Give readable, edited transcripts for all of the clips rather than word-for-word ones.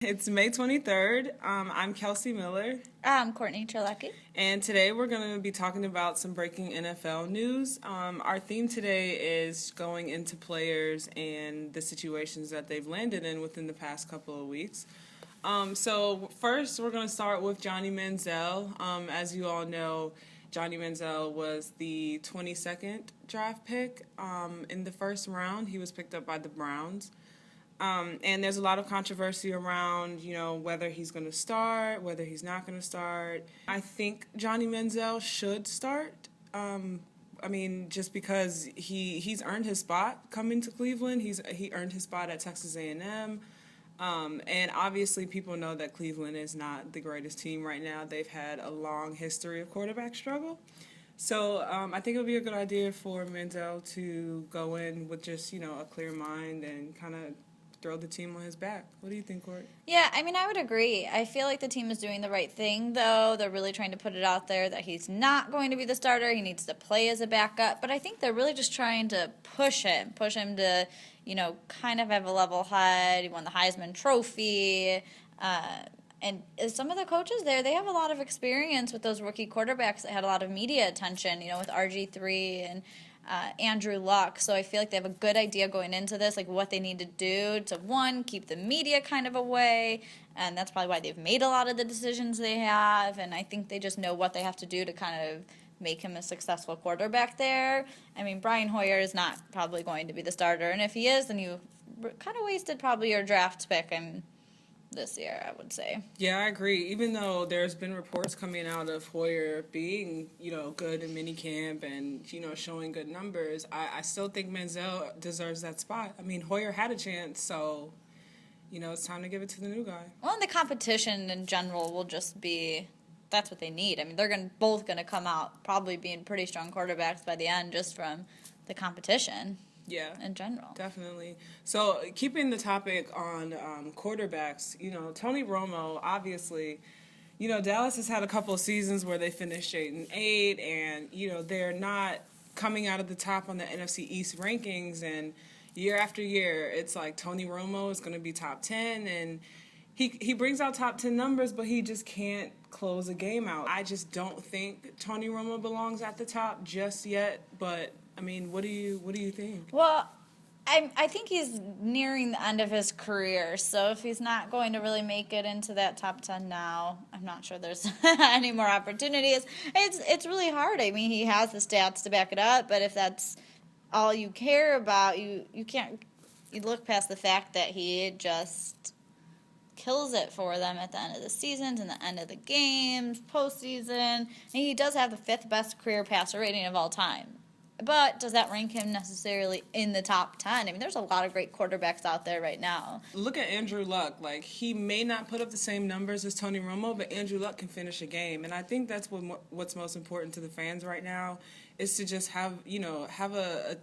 It's May 23rd. I'm Kelsey Miller, I'm Courtney Terlecki. and today we're going to be talking about some breaking NFL news. Our theme today is going into players and the situations that they've landed in within the past couple of weeks. So first, we're going to start with Johnny Manziel. As you all know, Johnny Manziel was the 22nd draft pick in the first round. He was picked up by the Browns. And there's a lot of controversy around, whether he's going to start, whether he's not going to start. I think Johnny Manziel should start. Just because he's earned his spot coming to Cleveland. He earned his spot at Texas A&M. And obviously people know that Cleveland is not the greatest team right now. They've had a long history of quarterback struggle. So I think it would be a good idea for Manziel to go in with just, a clear mind and kind of throw the team on his back. What do you think, Court? Yeah, I would agree. I feel like the team is doing the right thing, though. They're really trying to put it out there that he's not going to be the starter. He needs to play as a backup. But I think they're really just trying to push him to, kind of have a level head. He won the Heisman Trophy. And some of the coaches there, they have a lot of experience with those rookie quarterbacks that had a lot of media attention, with RG3 and Andrew Luck. So I feel like they have a good idea going into this, like what they need to do to, one, keep the media kind of away, and that's probably why they've made a lot of the decisions they have, and I think they just know what they have to do to kind of make him a successful quarterback there. Brian Hoyer is not probably going to be the starter, and if he is, then you kind of wasted probably your draft pick this year, I would say. Yeah, I agree. Even though there's been reports coming out of Hoyer being, good in minicamp and, showing good numbers, I still think Manziel deserves that spot. Hoyer had a chance, so, it's time to give it to the new guy. Well, and the competition in general will just be, that's what they need. They're both going to come out probably being pretty strong quarterbacks by the end just from the competition. Yeah, in general. Definitely. So keeping the topic on quarterbacks, Tony Romo, obviously, Dallas has had a couple of seasons where they finished 8-8, and, they're not coming out of the top on the NFC East rankings, and year after year, it's like Tony Romo is going to be top 10, and he brings out top 10 numbers, but he just can't close a game out. I just don't think Tony Romo belongs at the top just yet, but what do you think? Well, I think he's nearing the end of his career, so if he's not going to really make it into that top 10 now, I'm not sure there's any more opportunities. It's really hard. He has the stats to back it up, but if that's all you care about, you can't look past the fact that he just kills it for them at the end of the seasons and the end of the games, postseason. And he does have the 5th best career passer rating of all time. But does that rank him necessarily in the top 10? There's a lot of great quarterbacks out there right now. Look at Andrew Luck. He may not put up the same numbers as Tony Romo, but Andrew Luck can finish a game. And I think that's what's most important to the fans right now is to just have a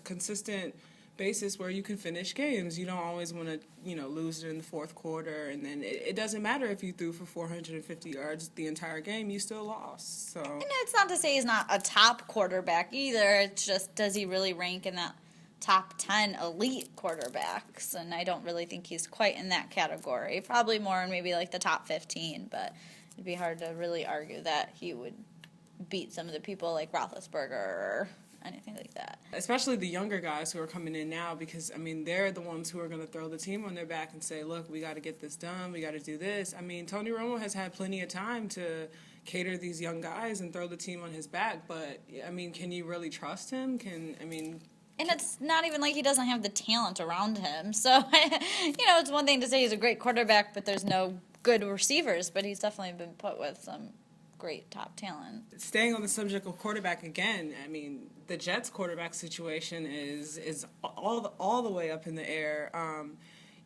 consistent basis where you can finish games. You don't always want to, lose it in the fourth quarter, and then it doesn't matter if you threw for 450 yards the entire game, you still lost. So, and it's not to say he's not a top quarterback either. It's just, does he really rank in that top 10 elite quarterbacks? And I don't really think he's quite in that category. Probably more in maybe like the top 15, but it'd be hard to really argue that he would beat some of the people like Roethlisberger or anything like that. Especially the younger guys who are coming in now, because, they're the ones who are going to throw the team on their back and say, look, we got to get this done, we got to do this. Tony Romo has had plenty of time to cater these young guys and throw the team on his back, but, can you really trust him? And it's not even like he doesn't have the talent around him. So, it's one thing to say he's a great quarterback, but there's no good receivers, but he's definitely been put with some great top talent. Staying on the subject of quarterback again, the Jets quarterback situation is all the way up in the air.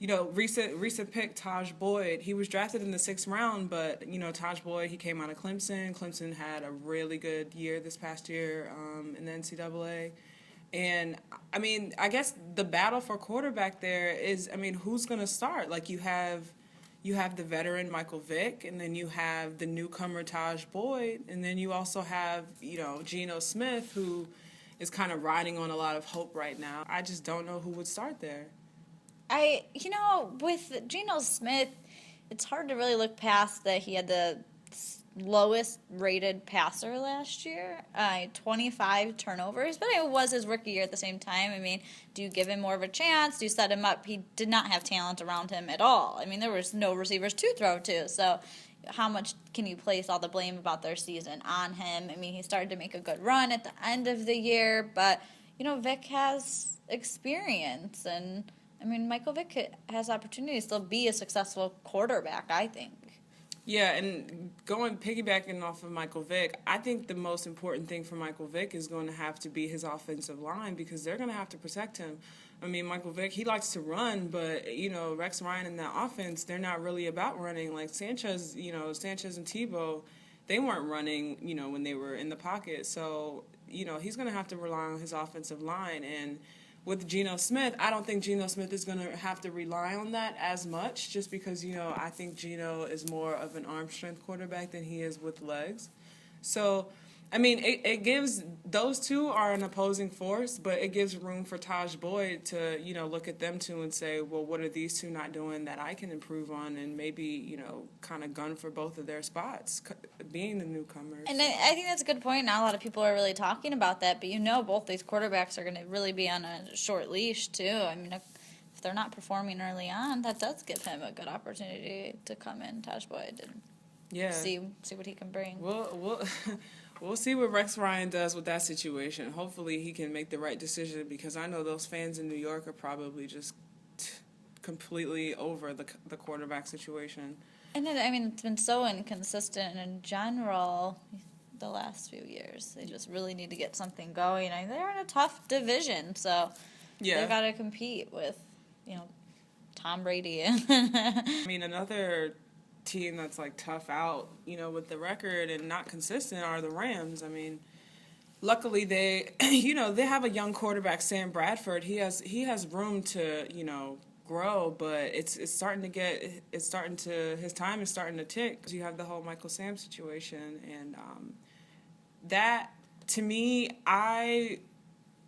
Recent pick Taj Boyd, he was drafted in the 6th round, but Taj Boyd, he came out of Clemson. Clemson had a really good year this past year in the NCAA. And I guess the battle for quarterback there is, who's going to start? You have the veteran Michael Vick, and then you have the newcomer Taj Boyd, and then you also have, Geno Smith, who is kind of riding on a lot of hope right now. I just don't know who would start there. With Geno Smith, it's hard to really look past that he had the lowest rated passer last year, 25 turnovers, but it was his rookie year at the same time. I mean, do you give him more of a chance? Do you set him up? He did not have talent around him at all. I mean, there was no receivers to throw to, so how much can you place all the blame about their season on him? I mean, he started to make a good run at the end of the year, but, Vic has experience, and, I mean, Michael Vick has opportunity to still be a successful quarterback, I think. Yeah, and piggybacking off of Michael Vick, I think the most important thing for Michael Vick is going to have to be his offensive line, because they're going to have to protect him. I mean, Michael Vick, he likes to run, but, Rex Ryan and that offense, they're not really about running. Like Sanchez and Tebow, they weren't running, when they were in the pocket. So, he's going to have to rely on his offensive line. And with Geno Smith, I don't think Geno Smith is going to have to rely on that as much, just because, I think Geno is more of an arm strength quarterback than he is with legs. So, I mean, it gives, those two are an opposing force, but it gives room for Taj Boyd to, look at them two and say, well, what are these two not doing that I can improve on, and maybe, kind of gun for both of their spots, being the newcomers. And I think that's a good point. Not a lot of people are really talking about that, but both these quarterbacks are going to really be on a short leash, too. I mean, if they're not performing early on, that does give him a good opportunity to come in, Taj Boyd, and see what he can bring. We'll see what Rex Ryan does with that situation. Hopefully he can make the right decision, because I know those fans in New York are probably just completely over the quarterback situation. And it's been so inconsistent in general the last few years. They just really need to get something going. They're in a tough division, so they've got to compete with, Tom Brady. I mean, another team that's like tough out, with the record and not consistent are the Rams. I mean, luckily they, they have a young quarterback, Sam Bradford. He has room to, grow, but his time is starting to tick. You have the whole Michael Sam situation, and that, to me, I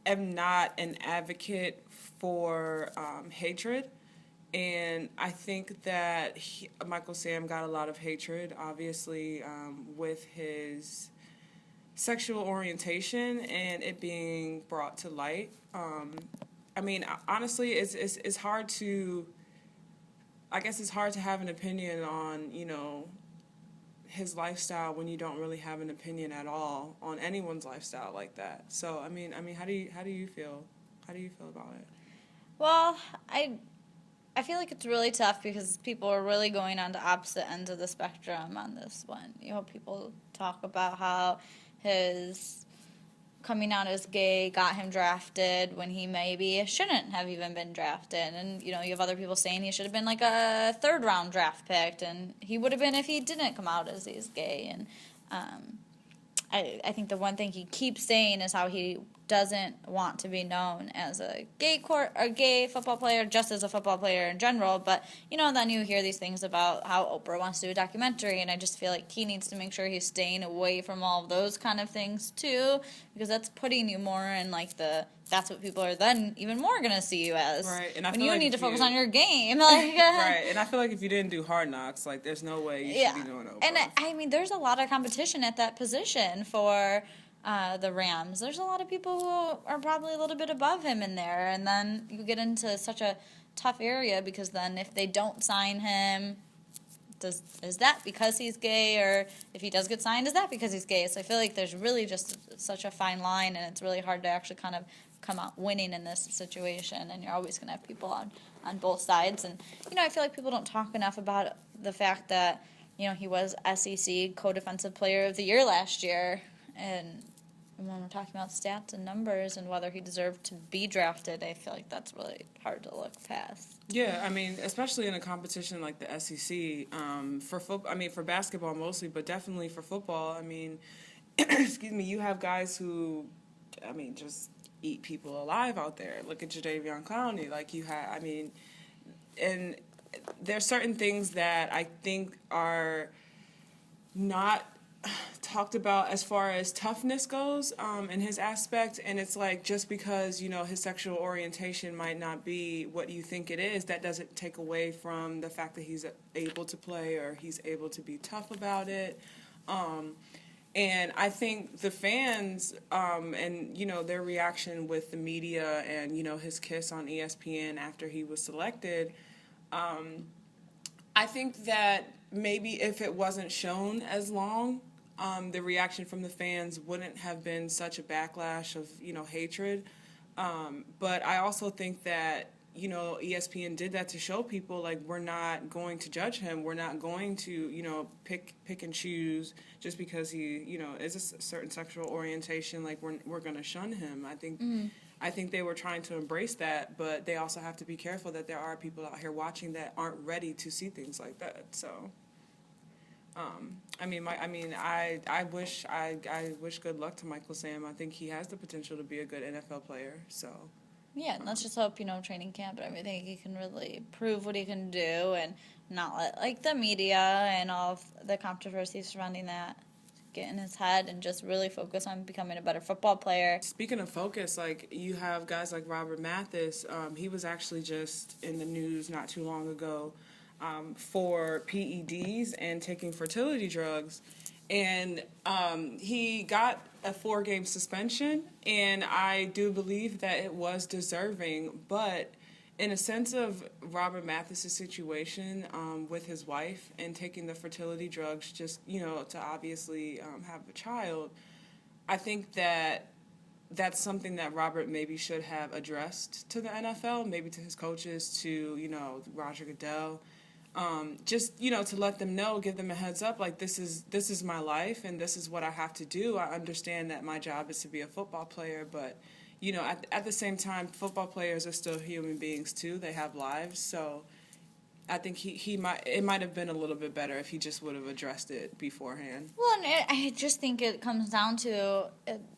am not an advocate for hatred. And I think that Michael Sam got a lot of hatred, obviously, with his sexual orientation and it being brought to light. I mean, honestly, it's hard to, I guess it's hard to have an opinion on, his lifestyle when you don't really have an opinion at all on anyone's lifestyle like that. So, I mean, how do you feel? How do you feel about it? Well, I feel like it's really tough because people are really going on the opposite ends of the spectrum on this one. People talk about how his coming out as gay got him drafted when he maybe shouldn't have even been drafted. And, you have other people saying he should have been like a third-round draft pick, and he would have been if he didn't come out as he's gay. And I think the one thing he keeps saying is how he doesn't want to be known as a gay football player, just as a football player in general. But, then you hear these things about how Oprah wants to do a documentary, and I just feel like he needs to make sure he's staying away from all of those kind of things, too, because that's putting you more in, that's what people are then even more going to see you as. Right, and I when feel you like need to focus on your game. Right, and I feel like if you didn't do Hard Knocks, there's no way you should be doing Oprah. And there's a lot of competition at that position for the Rams. There's a lot of people who are probably a little bit above him in there, and then you get into such a tough area because then if they don't sign him, is that because he's gay, or if he does get signed, is that because he's gay? So I feel like there's really just such a fine line, and it's really hard to actually kind of come out winning in this situation, and you're always going to have people on both sides. And, I feel like people don't talk enough about the fact that, he was SEC Co-Defensive Player of the Year last year, and when we're talking about stats and numbers and whether he deserved to be drafted, I feel like that's really hard to look past. Yeah, I mean, especially in a competition like the SEC, for basketball mostly, but definitely for football. I mean, excuse me, you have guys who, just eat people alive out there. Look at Jadeveon Clowney. And there's certain things that I think are not talked about as far as toughness goes, in his aspect, and it's like, just because, you know, his sexual orientation might not be what you think it is, that doesn't take away from the fact that he's able to play, or he's able to be tough about it. And I think the fans, and, you know, their reaction with the media and, you know, his kiss on ESPN after he was selected, I think that maybe if it wasn't shown as long, the reaction from the fans wouldn't have been such a backlash of, you know, hatred. But I also think that, you know, ESPN did that to show people, like, we're not going to judge him. We're not going to, you know, pick and choose just because he, you know, is a certain sexual orientation. Like, we're going to shun him. I think they were trying to embrace that, but they also have to be careful that there are people out here watching that aren't ready to see things like that. So, I wish good luck to Michael Sam. I think he has the potential to be a good NFL player. So. Yeah, and let's just hope, you know, training camp and everything, he can really prove what he can do and not let, like, the media and all of the controversies surrounding that get in his head, and just really focus on becoming a better football player. Speaking of focus, like, you have guys like Robert Mathis. He was actually just in the news not too long ago for PEDs and taking fertility drugs. And he got a 4-game suspension, and I do believe that it was deserving. But in a sense of Robert Mathis' situation with his wife and taking the fertility drugs just, you know, to obviously have a child, I think that that's something that Robert maybe should have addressed to the NFL, maybe to his coaches, to, you know, Roger Goodell. Just, you know, to let them know, give them a heads up, like, this is my life and this is what I have to do. I understand that my job is to be a football player, but, you know, at the same time, football players are still human beings too. They have lives. So I think it might have been a little bit better if he just would have addressed it beforehand. Well, and I just think it comes down to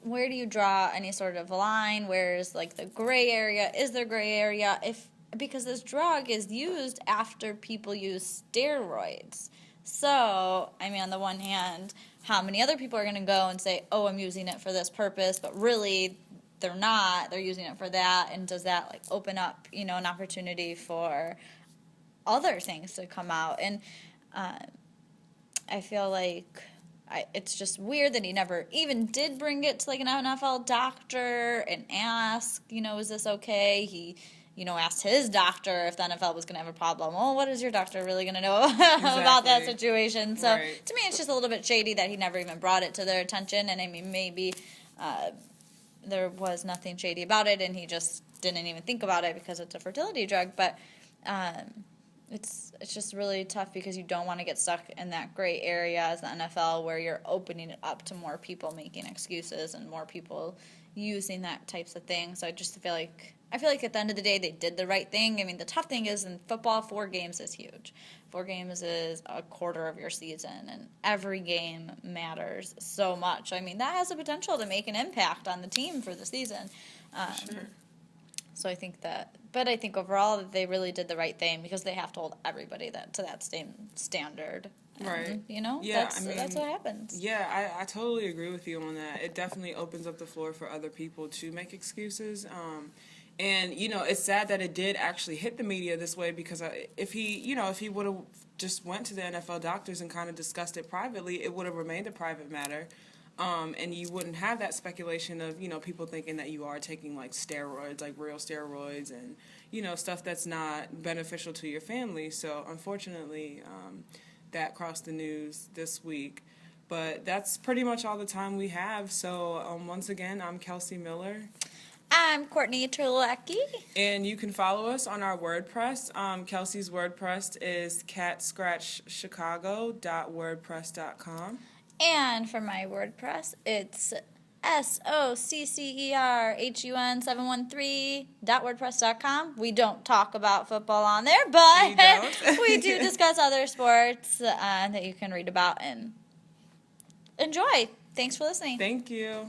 where do you draw any sort of line? Where's, like, the gray area? Is there gray area? Because this drug is used after people use steroids. So, I mean, on the one hand, how many other people are going to go and say, oh, I'm using it for this purpose, but really they're not. They're using it for that. And does that, like, open up, you know, an opportunity for other things to come out? And I feel like it's just weird that he never even did bring it to, like, an NFL doctor and ask, you know, is this okay? He, you know, asked his doctor if the NFL was going to have a problem. Well, what is your doctor really going to know about that situation? So, right. To me, it's just a little bit shady that he never even brought it to their attention. And, I mean, maybe there was nothing shady about it, and he just didn't even think about it because it's a fertility drug. But it's just really tough because you don't want to get stuck in that gray area as the NFL where you're opening it up to more people making excuses and more people using that types of things. So I just feel like at the end of the day they did the right thing. I mean, the tough thing is in football, 4 games is huge. 4 games is a quarter of your season, and every game matters so much. I mean, that has the potential to make an impact on the team for the season. Sure. So I think overall that they really did the right thing because they have to hold everybody to that same standard. Right. You know? Yeah, that's what happens. Yeah, I totally agree with you on that. It definitely opens up the floor for other people to make excuses. And, you know, it's sad that it did actually hit the media this way because if he would have just went to the NFL doctors and kind of discussed it privately, it would have remained a private matter. And you wouldn't have that speculation of, you know, people thinking that you are taking, like, steroids, like real steroids and, you know, stuff that's not beneficial to your family. So, unfortunately, that crossed the news this week. But that's pretty much all the time we have. So, once again, I'm Kelsey Miller. I'm Courtney Terlecki. And you can follow us on our WordPress. Kelsey's WordPress is catscratchchicago.wordpress.com. And for my WordPress, it's SOCCERHUN713.wordpress.com. We don't talk about football on there, but we do discuss other sports that you can read about and enjoy. Thanks for listening. Thank you.